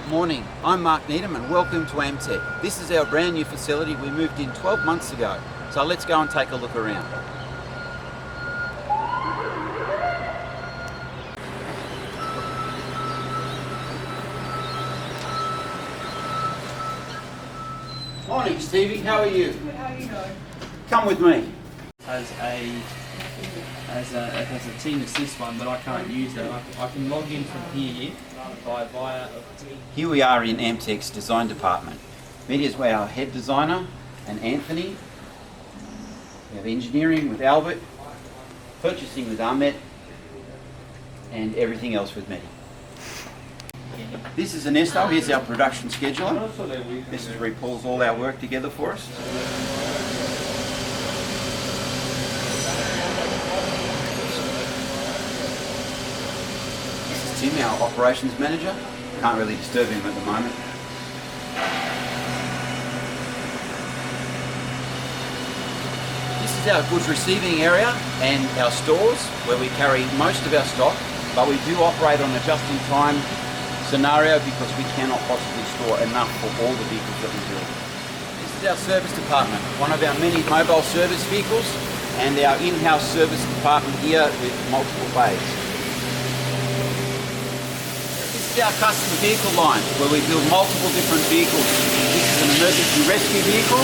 Morning, I'm Mark Needham and welcome to Amtek. This is our brand new facility we moved in 12 months ago. So let's go and take a look around. Morning Stevie, how are you? Good, how are you going? Come with me. As a team assist one, but I can't use that. I can log in from here via. Here we are in Amtek's design department. Media's our head designer and Anthony. We have engineering with Albert, purchasing with Ahmed, and everything else with Mehdi. This is Ernesto, here's our production scheduler. This is where he pulls all our work together for us. This is Tim, our operations manager. Can't really disturb him at the moment. This is our goods receiving area and our stores where we carry most of our stock, but we do operate on a just-in-time scenario because we cannot possibly store enough for all the vehicles that we build. This is our service department, one of our many mobile service vehicles, and our in-house service department here with multiple bays. This is our custom vehicle line where we build multiple different vehicles. This is an emergency rescue vehicle.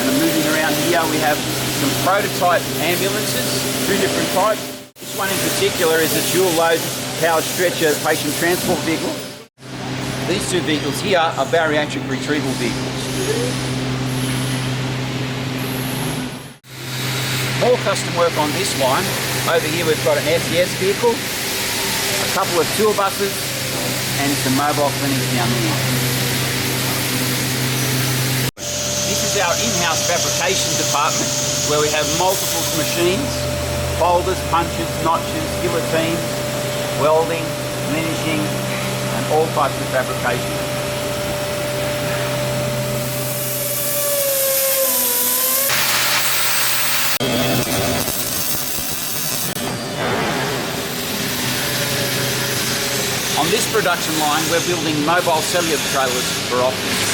And moving around here we have some prototype ambulances, two different types. This one in particular is a dual load powered stretcher patient transport vehicle. These two vehicles here are bariatric retrieval vehicles. More custom work on this line. Over here we've got an SES vehicle, a couple of tour buses and some mobile clinics down there. This is our in-house fabrication department where we have multiple machines, folders, punches, notches, guillotines, welding, finishing, and all types of fabrication. On this production line, we're building mobile cellular trailers for office.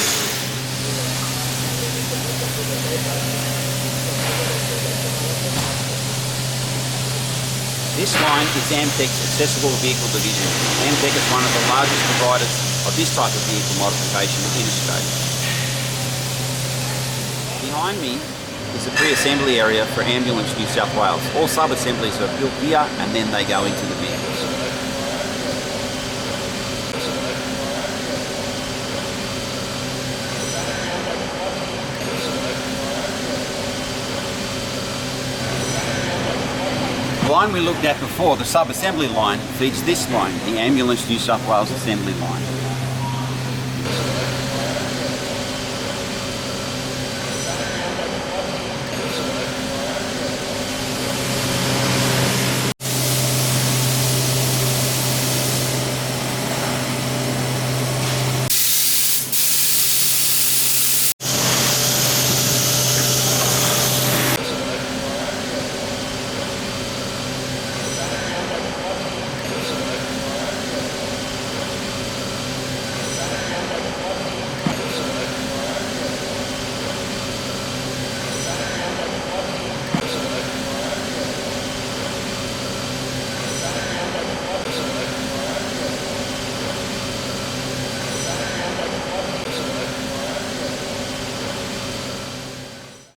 This line is Amtek's accessible vehicle division. Amtek is one of the largest providers of this type of vehicle modification in Australia. Behind me is the pre-assembly area for Ambulance New South Wales. All sub-assemblies are built here and then they go into the vehicles. The line we looked at before, the sub-assembly line, feeds this line, the Ambulance New South Wales assembly line.